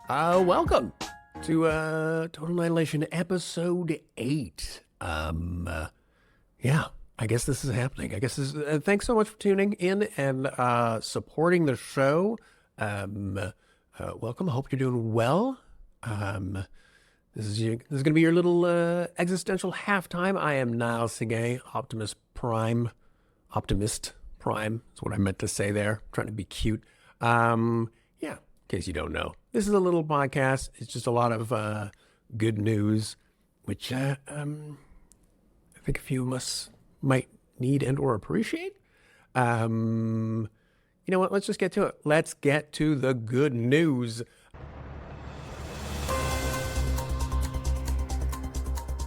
Welcome to Total Annihilation episode 8. Yeah, I guess this is happening. I guess this is, thanks so much for tuning in and supporting the show. Welcome. I hope you're doing well. This is going to be your little existential halftime. I am Nile Optimist Prime is what I meant to say there. Trying to be cute. Yeah, in case you don't know, this is a little podcast. It's just a lot of good news, which I think a few of us might need and or appreciate. You know what? Let's just get to it. Let's get to the good news.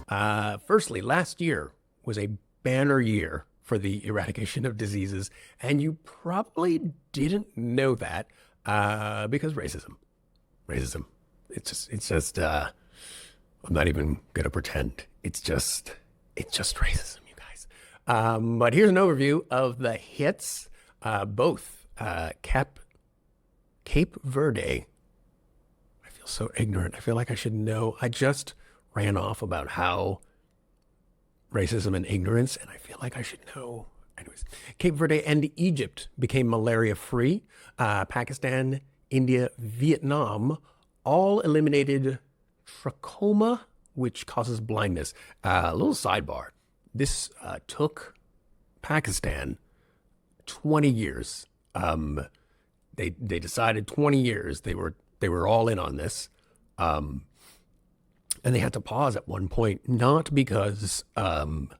Firstly, last year was a banner year for the eradication of diseases, and you probably didn't know that because racism. It's just. I'm not even gonna pretend. It's just racism, you guys. But here's an overview of the hits. Both Cape Verde. I feel so ignorant. I feel like I should know. I just ran off about how racism and ignorance, and I feel like I should know. Anyways, Cape Verde and Egypt became malaria-free. Pakistan, India, Vietnam all eliminated trachoma, which causes blindness. A little sidebar. This took Pakistan 20 years. They decided 20 years. They were all in on this. And they had to pause at one point, not because of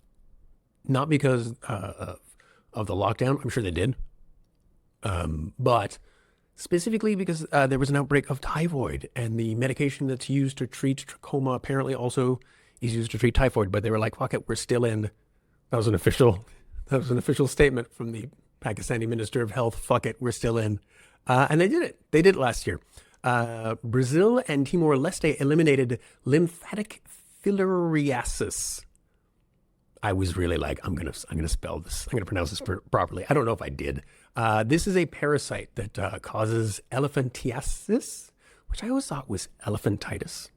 the lockdown. I'm sure they did, but specifically because there was an outbreak of typhoid, and the medication that's used to treat trachoma apparently also is used to treat typhoid. But they were like, "Fuck it, we're still in." That was an official statement from the Pakistani Minister of Health. "Fuck it, we're still in," and they did it. They did it last year. Brazil and Timor-Leste eliminated lymphatic filariasis. I was really like, I'm gonna spell this. I'm gonna pronounce this properly. I don't know if I did. This is a parasite that causes elephantiasis, which I always thought was elephantitis.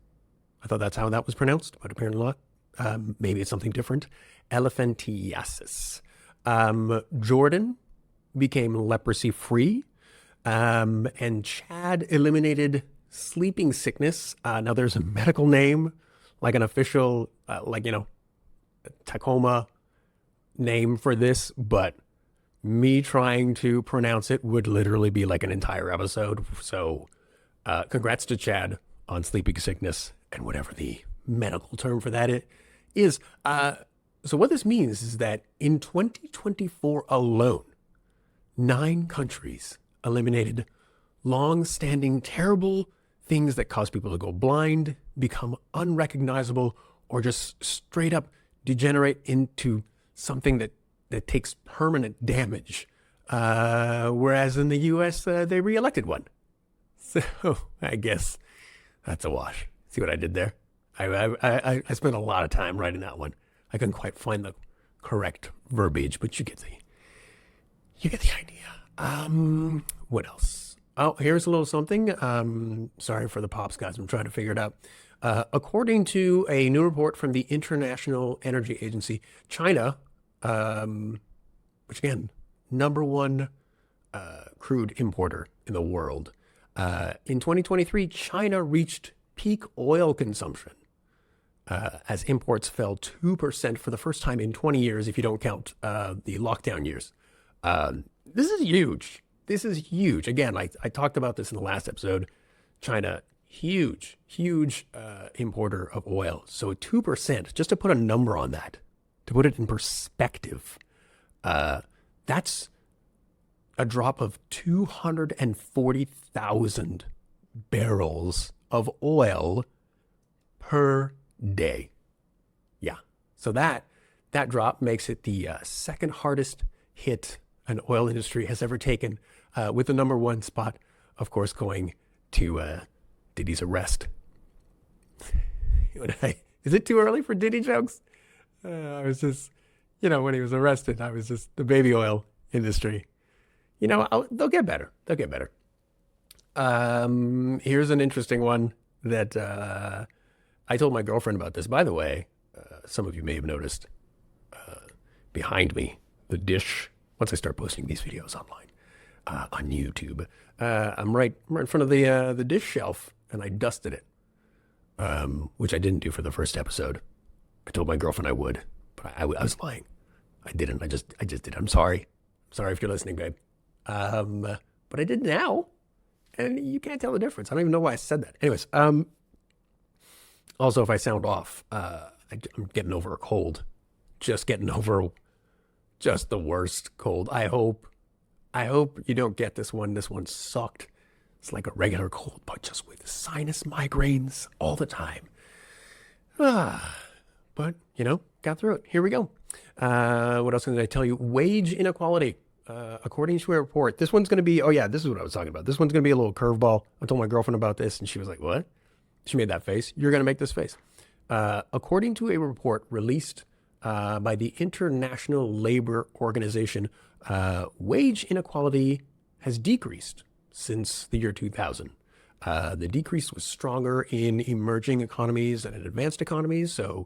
I thought that's how that was pronounced, but apparently not. Maybe it's something different. Elephantiasis. Jordan became leprosy-free. And Chad eliminated sleeping sickness. Now there's a medical name, like an official, Tacoma name for this, but me trying to pronounce it would literally be like an entire episode. So, congrats to Chad on sleeping sickness and whatever the medical term for that is. So what this means is that in 2024 alone, 9 countries eliminated long-standing terrible things that cause people to go blind, become unrecognizable, or just straight up degenerate into something that takes permanent damage. Whereas in the US, they re-elected one. So I guess that's a wash. See what I did there? I spent a lot of time writing that one. I couldn't quite find the correct verbiage, but you get the idea. What else? Oh, here's a little something. Sorry for the pops, guys. I'm trying to figure it out. According to a new report from the International Energy Agency, China, which again, #1 crude importer in the world, in 2023, China reached peak oil consumption as imports fell 2% for the first time in 20 years, if you don't count the lockdown years. This is huge. Again, I talked about this in the last episode. China, huge importer of oil. So 2%, just to put a number on that, to put it in perspective, that's a drop of 240,000 barrels of oil per day. Yeah. So that drop makes it the second hardest hit an oil industry has ever taken, with the #1 spot, of course, going to Diddy's arrest. Is it too early for Diddy jokes? I was just, when he was arrested, I was just the baby oil industry. They'll get better. Here's an interesting one that I told my girlfriend about this. By the way, some of you may have noticed behind me, the dish, once I start posting these videos online on YouTube, I'm right in front of the dish shelf, and I dusted it, which I didn't do for the first episode. I told my girlfriend I would, but I was lying. I didn't. I just did. I'm sorry. Sorry if you're listening, babe. But I did now, and you can't tell the difference. I don't even know why I said that. Anyways, also, if I sound off, I'm getting over a cold. Just getting over just the worst cold. I hope you don't get this one. This one sucked. It's like a regular cold, but just with sinus migraines all the time. But, got through it. Here we go. What else did I tell you? Wage inequality. According to a report, this one's going to be, this is what I was talking about. This one's going to be a little curveball. I told my girlfriend about this, and she was like, what? She made that face. You're going to make this face. According to a report released by the International Labor Organization, wage inequality has decreased since the year 2000. The decrease was stronger in emerging economies than in advanced economies, so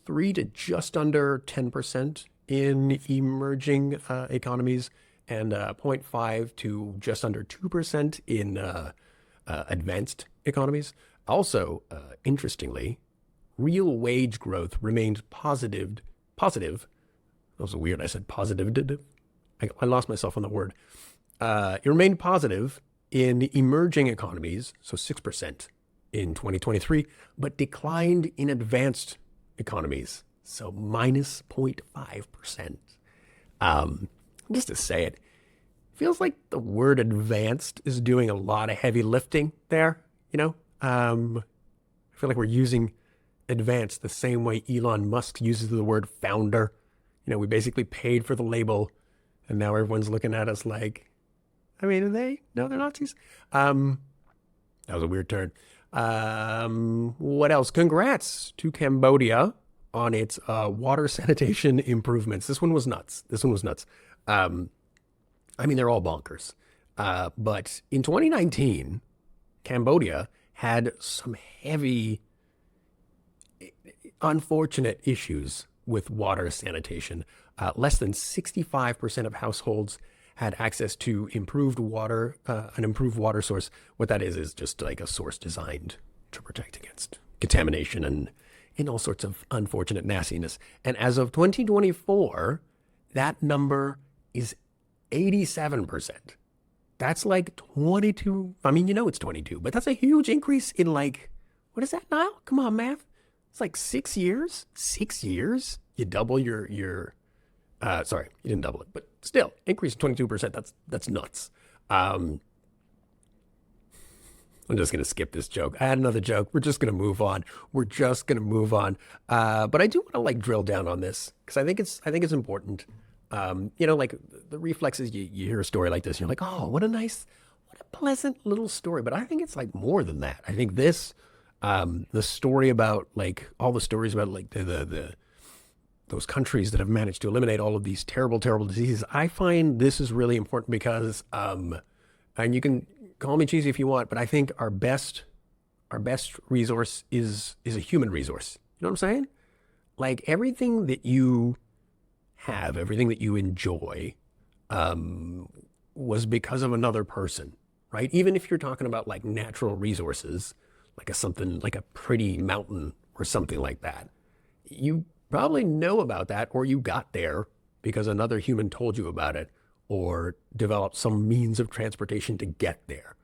3 to just under 10% in emerging economies, and 0.5 to just under 2% in advanced economies. Also, interestingly, real wage growth remained positive. That was weird. I said positive. I lost myself on the word. It remained positive in emerging economies, so 6% in 2023, but declined in advanced economies, so minus 0.5%. Just to say it, feels like the word advanced is doing a lot of heavy lifting there, I feel like we're using advanced the same way Elon Musk uses the word founder. We basically paid for the label, and now everyone's looking at us like, are they? No, they're Nazis. That was a weird turn. What else? Congrats to Cambodia on its water sanitation improvements. This one was nuts. They're all bonkers. But in 2019, Cambodia had some heavy, unfortunate issues with water sanitation. Less than 65% of households had access to improved water, an improved water source. What that is just like a source designed to protect against contamination and all sorts of unfortunate nastiness. And as of 2024, that number is 87%. That's like 22. It's 22, but that's a huge increase in what is that, Nile? Come on, math. It's like 6 years. 6 years? You double your sorry, you didn't double it, but still, increase of 22%. That's nuts. I'm just going to skip this joke. I had another joke. We're just going to move on. But I do want to drill down on this because I think it's important. The reflex is you hear a story like this and you're like, oh, what a pleasant little story. But I think it's more than that. I think this, the story about all the stories about those countries that have managed to eliminate all of these terrible, terrible diseases. I find this is really important because, and you can call me cheesy if you want, but I think our best resource is a human resource. You know what I'm saying? Everything that you have, everything that you enjoy, was because of another person, right? Even if you're talking about natural resources, something like a pretty mountain or something like that, you probably know about that, or you got there because another human told you about it or developed some means of transportation to get there.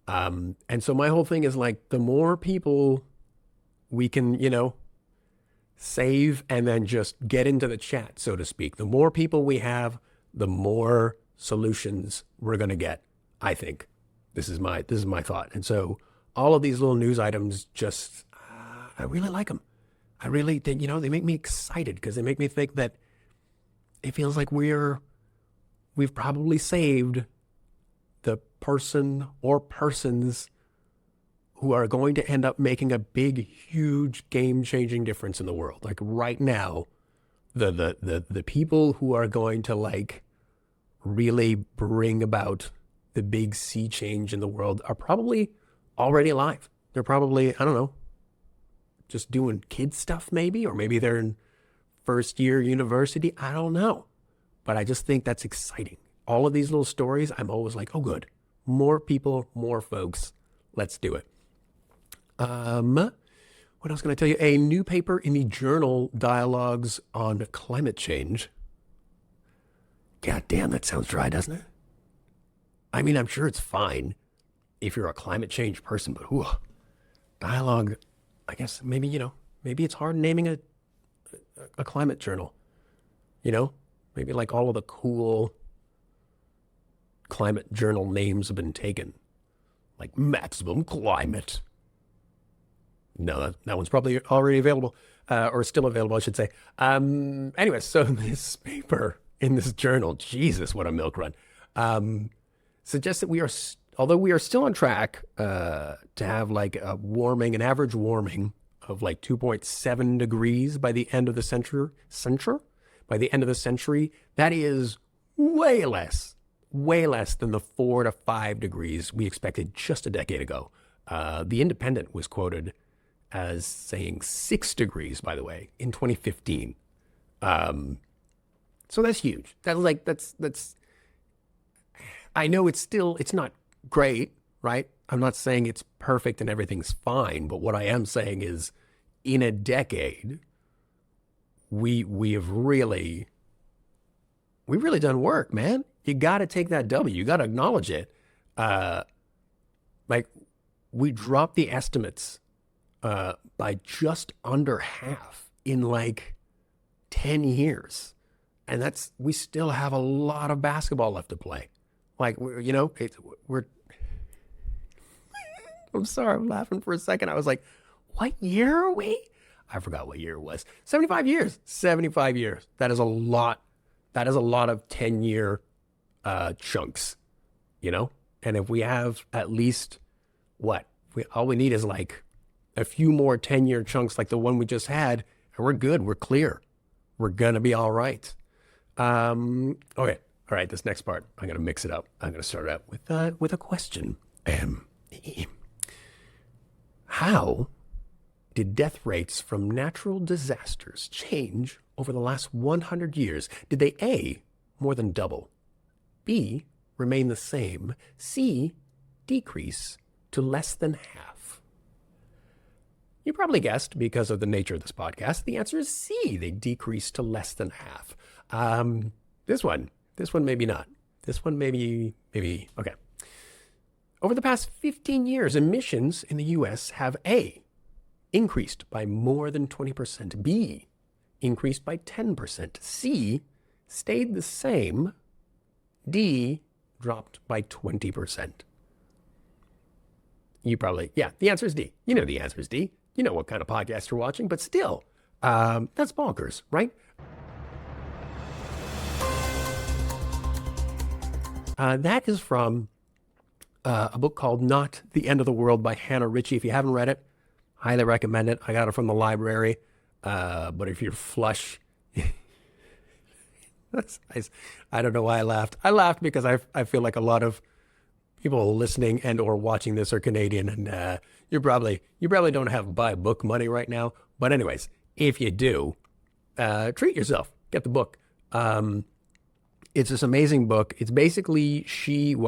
And so my whole thing is the more people we can, save and then just get into the chat, so to speak, the more people we have, the more solutions we're going to get. I think this is my thought. And so all of these little news items, just, I really like them. I really, they make me excited because they make me think that it feels like we've probably saved the person or persons who are going to end up making a big, huge, game-changing difference in the world. Right now, the people who are going to really bring about the big sea change in the world are probably already alive. They're probably, I don't know, just doing kid stuff maybe, or maybe they're in first year university. I don't know. But I just think that's exciting. All of these little stories, I'm always like, oh, good. More people, more folks. Let's do it. What else can I tell you? A new paper in the journal Dialogues on Climate Change. God damn, that sounds dry, doesn't it? I mean, I'm sure it's fine if you're a climate change person, but dialogue, I guess maybe, maybe it's hard naming a climate journal. Maybe like all of the cool climate journal names have been taken. Like Maximum Climate. No, that one's probably already available, or still available, I should say. Anyway, so this paper in this journal, Jesus, what a milk run, suggests that although we are still on track to have like an average warming of like 2.7 degrees by the end of the century, by the end of the century, that is way less than the 4 to 5 degrees we expected just a decade ago. The Independent was quoted as saying 6 degrees, by the way, in 2015. So that's huge. That's. I know it's not great, right? I'm not saying it's perfect and everything's fine, but what I am saying is, in a decade, we've really done work, man. You got to take that W. You got to acknowledge it. Like, we dropped the estimates by just under half in like 10 years. And we still have a lot of basketball left to play. Like, we're I'm sorry, I'm laughing for a second. I was like, what year are we? I forgot what year it was. 75 years. 75 years. That is a lot. That is a lot of 10-year chunks, And if we have at least, all we need is like a few more 10-year chunks like the one we just had, and we're good. We're clear. We're going to be all right. Okay. All right. This next part, I'm going to mix it up. I'm going to start out with a question. How did death rates from natural disasters change over the last 100 years? Did they A, more than double, B, remain the same, C, decrease to less than half? You probably guessed, because of the nature of this podcast, the answer is C, they decreased to less than half. This one maybe not. This one maybe, okay. Over the past 15 years, emissions in the U.S. have A, increased by more than 20%, B, increased by 10%, C, stayed the same, D, dropped by 20%. The answer is D. You know the answer is D. You know what kind of podcast you're watching, but still, that's bonkers, right? That is from a book called Not the End of the World by Hannah Ritchie. If you haven't read it, highly recommend it. I got it from the library. But if you're flush, that's nice. I don't know why I laughed. I laughed because I feel like a lot of people listening and or watching this are Canadian, and you probably don't have buy book money right now. But anyways, if you do, treat yourself. Get the book. It's this amazing book. It's basically, she's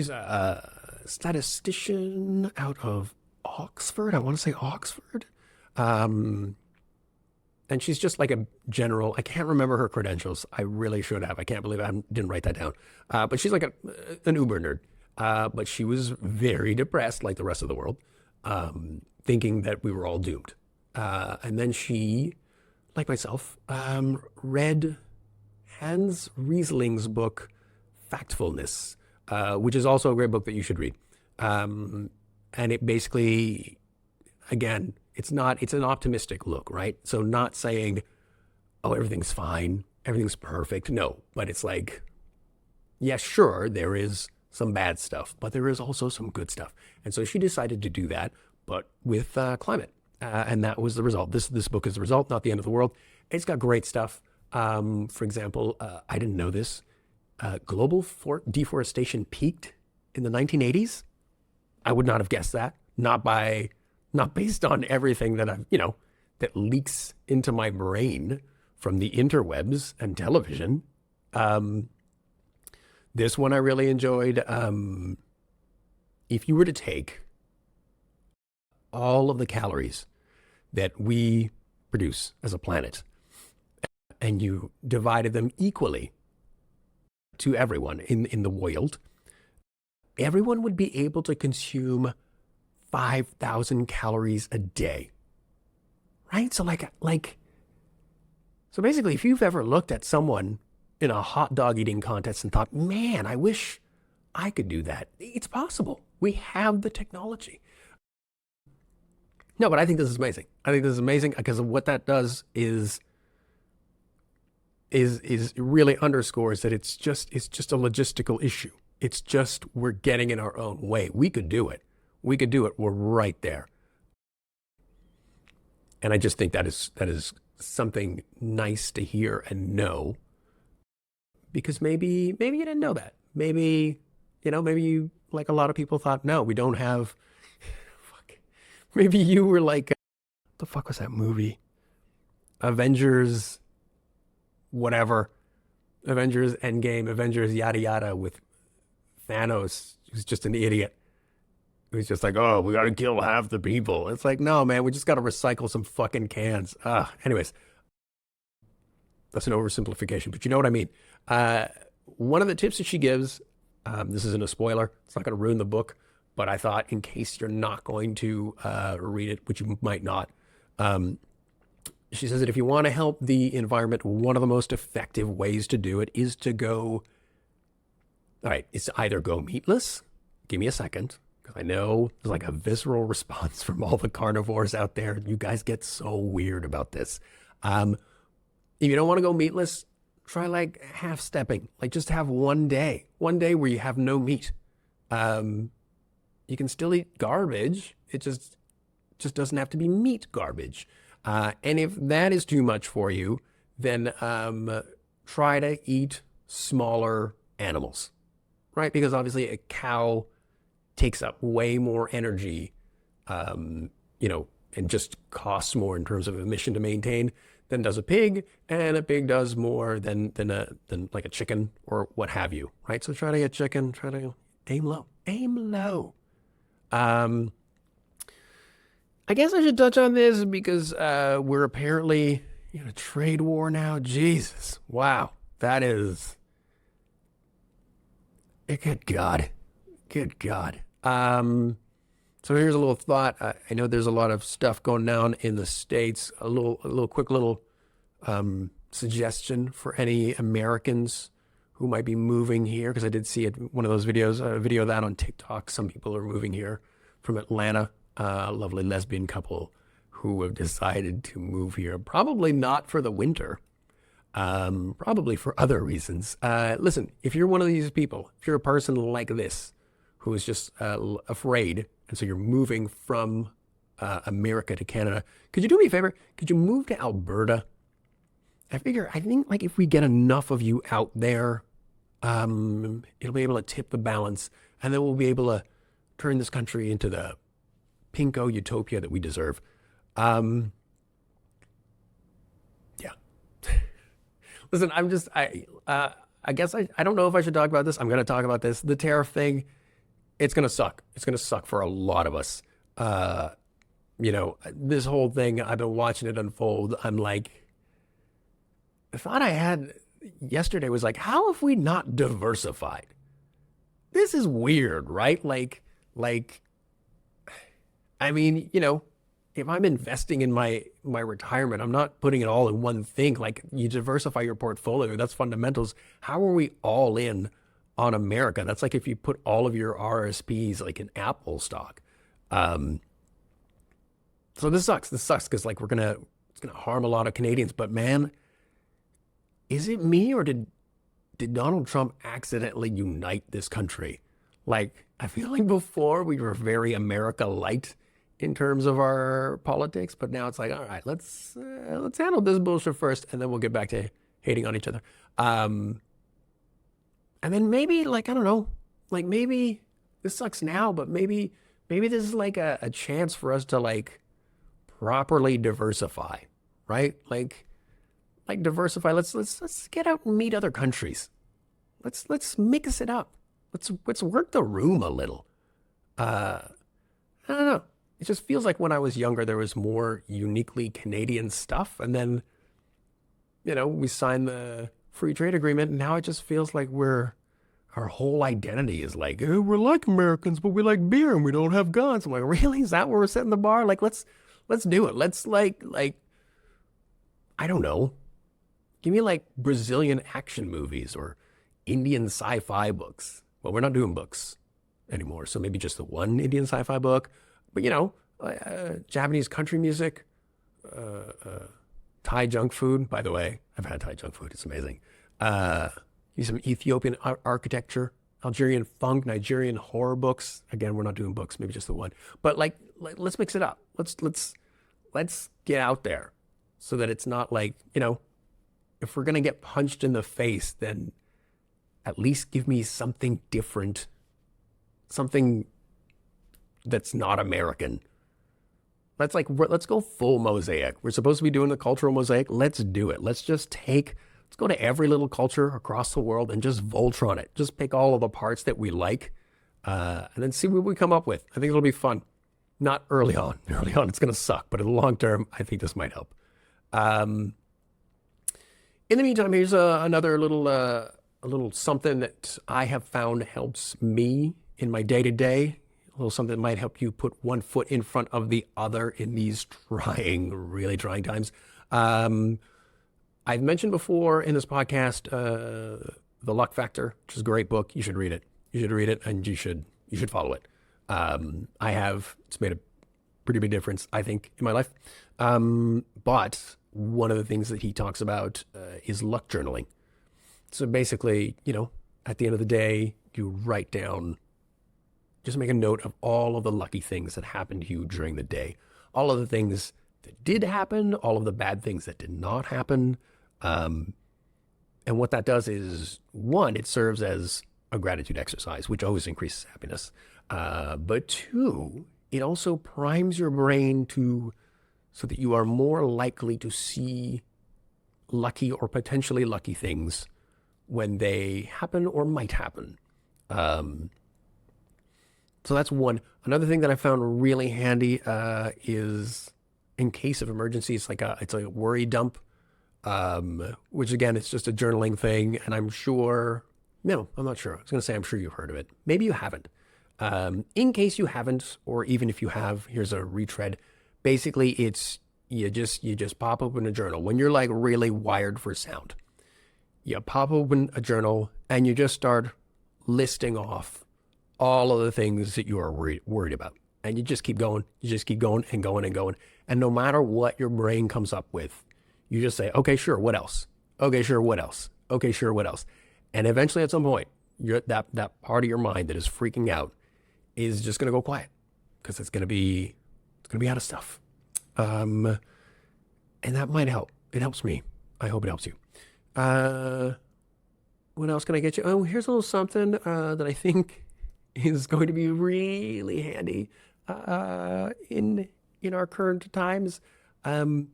a statistician out of Oxford. I want to say Oxford. And she's just like a general, I can't remember her credentials. I really should have. I can't believe I didn't write that down. But she's like an uber nerd. But she was very depressed, like the rest of the world, thinking that we were all doomed. And then she, like myself, read Hans Riesling's book, Factfulness, which is also a great book that you should read. And it basically, again, it's an optimistic look, right? So not saying, oh, everything's fine, everything's perfect. No, but it's like, yeah, sure, there is some bad stuff, but there is also some good stuff. And so she decided to do that, but with climate. And that was the result. This book is the result, Not the End of the World. It's got great stuff. For example, I didn't know this. global deforestation peaked in the 1980s. I would not have guessed that. Not based on everything that that leaks into my brain from the interwebs and television. This one I really enjoyed. If you were to take all of the calories that we produce as a planet and you divided them equally to everyone in the world, everyone would be able to consume 5,000 calories a day. Right? So so basically, if you've ever looked at someone in a hot dog eating contest and thought, man, I wish I could do that. It's possible. We have the technology. No, but I think this is amazing. I think this is amazing because of what that does is really underscores that it's just a logistical issue. It's just we're getting in our own way. We could do it. We could do it. We're right there. And I just think that is something nice to hear and know, because maybe you didn't know that. Maybe you, like a lot of people, thought, no, we don't have. Fuck. Maybe you were like, what the fuck was that movie? Avengers, whatever. Avengers Endgame, Avengers yada yada with Thanos, who's just an idiot. He's just like, oh, we got to kill half the people. It's like, no, man, we just got to recycle some fucking cans. Anyways, that's an oversimplification, but you know what I mean. One of the tips that she gives, this isn't a spoiler. It's not going to ruin the book, but I thought in case you're not going to read it, which you might not, she says that if you want to help the environment, one of the most effective ways to do it is to go, all right, it's either go meatless. Give me a second. Because I know there's like a visceral response from all the carnivores out there. You guys get so weird about this. If you don't want to go meatless, try like half stepping. Like just have one day where you have no meat. You can still eat garbage. It just doesn't have to be meat garbage. And if that is too much for you, then try to eat smaller animals, right? Because obviously a cow takes up way more energy, and just costs more in terms of emission to maintain than does a pig, and a pig does more than like a chicken or what have you, right? So try to get chicken, try to aim low. I guess I should touch on this because we're apparently in a trade war now. Jesus, wow, that is, good God. So here's a little thought. I know there's a lot of stuff going down in the States. A quick little suggestion for any Americans who might be moving here, because I did see it, one of those videos, a video of that on TikTok. Some people are moving here from Atlanta, a lovely lesbian couple who have decided to move here, probably not for the winter, probably for other reasons. Listen, if you're one of these people, if you're a person like this, who is just afraid, and so you're moving from America to Canada, could you do me a favor? Could you move to Alberta? I think like if we get enough of you out there, it'll be able to tip the balance, and then we'll be able to turn this country into the pinko utopia that we deserve. Yeah. Listen, I guess I don't know if I should talk about this. I'm going to talk about this. The tariff thing. It's going to suck. It's going to suck for a lot of us. This whole thing, I've been watching it unfold. I'm like, the thought I had yesterday was like, how have we not diversified? This is weird, right? I mean, if I'm investing in my retirement, I'm not putting it all in one thing. Like, you diversify your portfolio. That's fundamentals. How are we all in on America? That's like if you put all of your RSPs like in Apple stock. So this sucks. Because like it's gonna harm a lot of Canadians. But man, is it me, or did Donald Trump accidentally unite this country? Like, I feel like before we were very America light in terms of our politics, but now it's like, all right, let's handle this bullshit first, and then we'll get back to hating on each other. And then maybe like, I don't know, like maybe this sucks now, but maybe this is like a chance for us to like properly diversify, right? Like diversify. Let's get out and meet other countries. Let's mix it up. Let's work the room a little. Uh, I don't know. It just feels like when I was younger, there was more uniquely Canadian stuff, and then we signed the free trade agreement, and now it just feels like our whole identity is like, we're like Americans, but we like beer and we don't have guns. I'm like, really? Is that where we're setting the bar? Like, let's do it. Let's like I don't know. Give me like Brazilian action movies or Indian sci-fi books. Well, we're not doing books anymore, so maybe just the one Indian sci-fi book. But Japanese country music, Thai junk food. By the way, I've had Thai junk food. It's amazing. Some Ethiopian architecture, Algerian funk, Nigerian horror books. Again, we're not doing books, maybe just the one. But like let's mix it up. Let's get out there so that it's not like, if we're gonna get punched in the face, then at least give me something different, something that's not American. Let's go full mosaic. We're supposed to be doing the cultural mosaic. Let's do it. Let's go to every little culture across the world and just Voltron it. Just pick all of the parts that we like, and then see what we come up with. I think it'll be fun. Not early on. Early on, it's going to suck. But in the long term, I think this might help. In the meantime, here's another a little something that I have found helps me in my day-to-day. A little something that might help you put one foot in front of the other in these really trying times. I've mentioned before in this podcast, The Luck Factor, which is a great book. You should read it. You should read it, and you should follow it. It's made a pretty big difference, I think, in my life. But one of the things that he talks about is luck journaling. So basically, at the end of the day, you write down, just make a note of all of the lucky things that happened to you during the day. All of the things that did happen, all of the bad things that did not happen. And what that does is, one, it serves as a gratitude exercise, which always increases happiness. But two, it also primes your brain so that you are more likely to see lucky or potentially lucky things when they happen or might happen. So that's one. Another thing that I found really handy is, in case of emergency, it's like a worry dump, which again, it's just a journaling thing. And I'm not sure. I was going to say, I'm sure you've heard of it. Maybe you haven't. In case you haven't, or even if you have, here's a retread. Basically, it's you just pop open a journal when you're like really wired for sound. You pop open a journal and you just start listing off all of the things that you are worried about. And you just keep going. You just keep going and going and going. And no matter what your brain comes up with, you just say, okay, sure, what else? Okay, sure, what else? Okay, sure, what else? And eventually at some point, that part of your mind that is freaking out is just going to go quiet because it's going to be out of stuff. And that might help. It helps me. I hope it helps you. What else can I get you? Oh, here's a little something that I think is going to be really handy in our current times. Do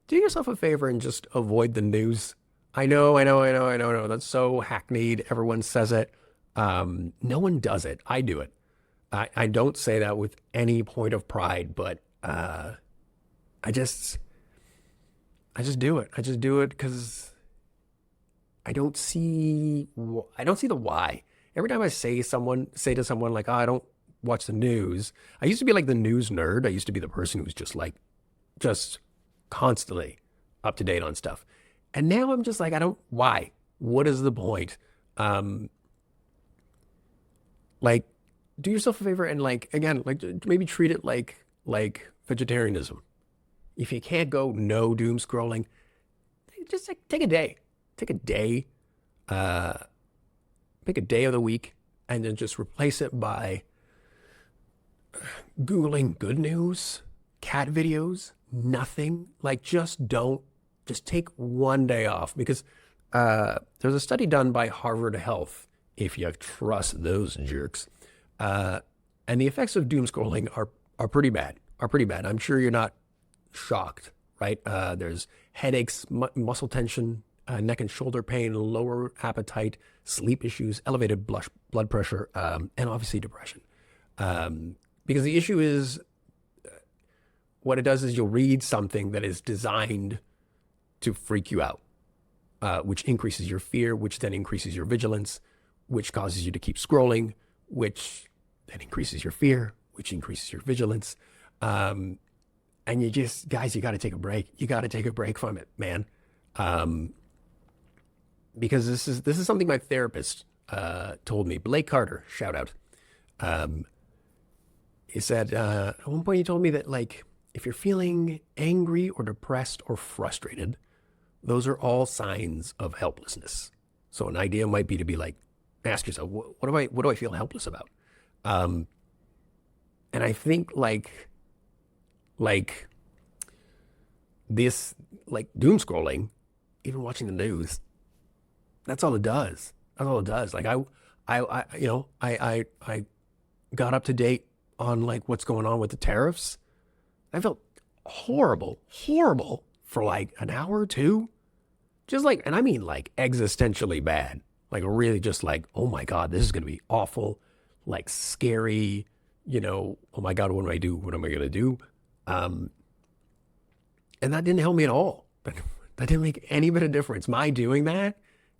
yourself a favor and just avoid the news. I know. That's so hackneyed. Everyone says it. No one does it. I do it. I don't say that with any point of pride, but I just do it. I just do it because I don't see the why. Every time I say to someone like, oh, I don't watch the news. I used to be like the news nerd. I used to be the person who was just constantly up to date on stuff. And now I'm just like, why? What is the point? Like, do yourself a favor and maybe treat it like vegetarianism. If you can't go no doom scrolling, just take a day. Take a day. Pick a day of the week and then just replace it by Googling good news, cat videos, nothing. Just take one day off because there's a study done by Harvard Health if you trust those jerks. And the effects of doom scrolling are pretty bad. I'm sure you're not shocked, right? There's headaches, muscle tension, neck and shoulder pain, lower appetite, sleep issues, elevated blood pressure, and obviously depression. Because the issue is, what it does is you'll read something that is designed to freak you out, which increases your fear, which then increases your vigilance, which causes you to keep scrolling, which then increases your fear, which increases your vigilance. And you just, guys, you got to take a break. You got to take a break from it, man. Because this is something my therapist told me. Blake Carter, shout out. He said, at one point he told me that, like, if you're feeling angry or depressed or frustrated, those are all signs of helplessness. So an idea might be to be like, ask yourself, what do I feel helpless about? And I think like this, like doom scrolling, even watching the news, that's all it does. That's all it does. Like I got up to date on like what's going on with the tariffs. I felt horrible for like an hour or two. Just like, and I mean like existentially bad. Like really just like, oh my God, this is going to be awful. Like scary, oh my God, what do I do? What am I going to do? And that didn't help me at all. That didn't make any bit of difference. My doing that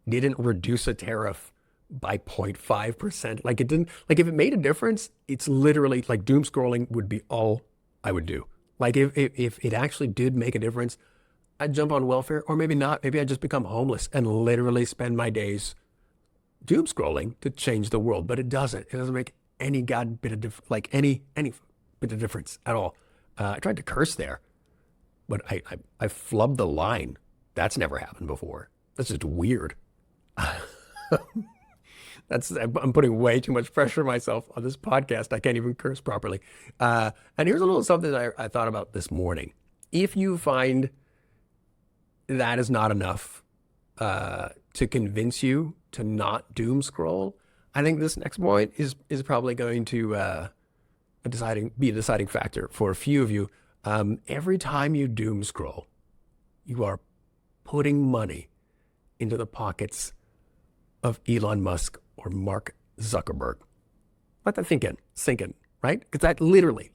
didn't reduce a tariff by 0.5%. Like it didn't, like if it made a difference, it's literally like doom scrolling would be all I would do. Like if it actually did make a difference, I'd jump on welfare, or maybe not. Maybe I'd just become homeless and literally spend my days doom scrolling to change the world. But it doesn't. It doesn't make any god bit of any bit of difference at all. I tried to curse there, but I flubbed the line. That's never happened before. That's just weird. I'm putting way too much pressure on myself on this podcast. I can't even curse properly. And here's a little something that I thought about this morning. If you find that is not enough to convince you to not doom scroll, I think this next point is probably going to be a deciding factor for a few of you. Every time you doom scroll, you are putting money into the pockets of Elon Musk or Mark Zuckerberg. Let that sink in, right? Because that literally,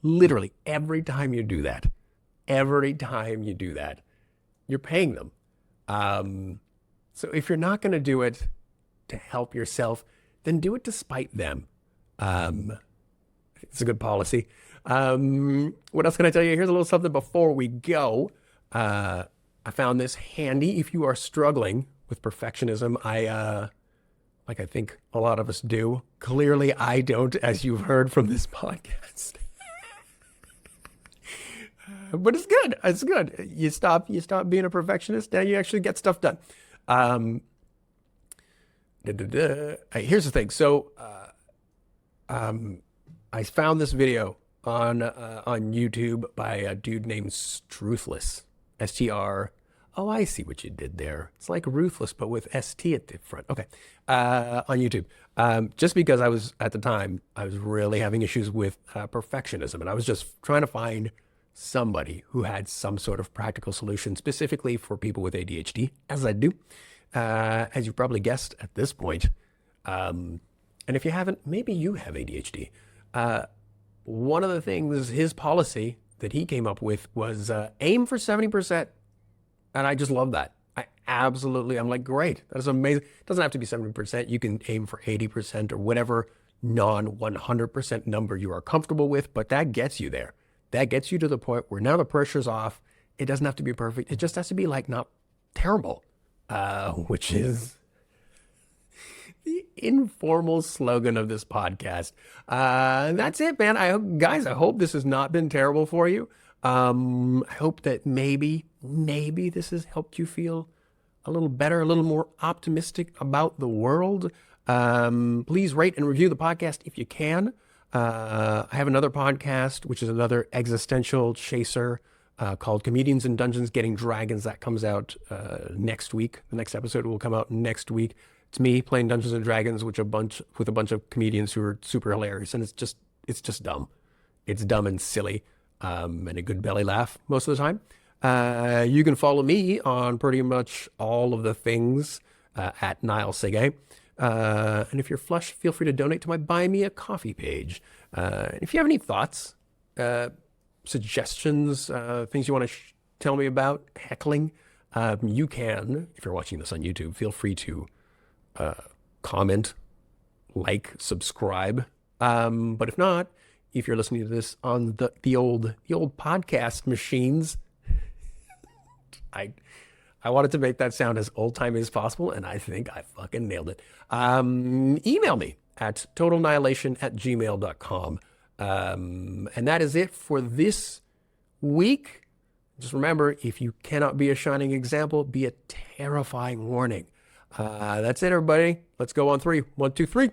every time you do that, you're paying them. So if you're not going to do it to help yourself, then do it to spite them. It's a good policy. What else can I tell you? Here's a little something before we go. I found this handy if you are struggling with perfectionism. I think a lot of us do. Clearly, I don't, as you've heard from this podcast. But it's good. It's good. You stop being a perfectionist. Now you actually get stuff done. Here's the thing. So, I found this video on YouTube by a dude named Truthless. STR. Oh, I see what you did there. It's like Ruthless, but with ST at the front. Okay. On YouTube. Just because at the time, I was really having issues with perfectionism. And I was just trying to find somebody who had some sort of practical solution, specifically for people with ADHD, as I do. As you probably guessed at this point. And if you haven't, maybe you have ADHD. One of the things, his policy that he came up with was aim for 70%. And I just love that. I'm like, great. That is amazing. It doesn't have to be 70%. You can aim for 80% or whatever non-100% number you are comfortable with, but that gets you there. That gets you to the point where now the pressure's off. It doesn't have to be perfect. It just has to be like not terrible, which is the informal slogan of this podcast. That's it, man. I hope this has not been terrible for you. I hope that maybe this has helped you feel a little better, a little more optimistic about the world. Please rate and review the podcast if you can. I have another podcast, which is another existential chaser called Comedians in Dungeons Getting Dragons. That comes out next week. The next episode will come out next week. It's me playing Dungeons and Dragons with a bunch of comedians who are super hilarious, and it's just dumb. It's dumb and silly, and a good belly laugh most of the time. You can follow me on pretty much all of the things at Nile Sige. And if you're flush, feel free to donate to my Buy Me a Coffee page. And if you have any thoughts, suggestions, things you want to tell me about, heckling, you can, if you're watching this on YouTube, feel free to comment, like, subscribe. But if not, if you're listening to this on the old podcast machines, I wanted to make that sound as old-timey as possible, and I think I fucking nailed it. Email me at totalnihilation@gmail.com. And that is it for this week. Just remember, if you cannot be a shining example, be a terrifying warning. That's it, everybody. Let's go on 3. 1, 2, 3.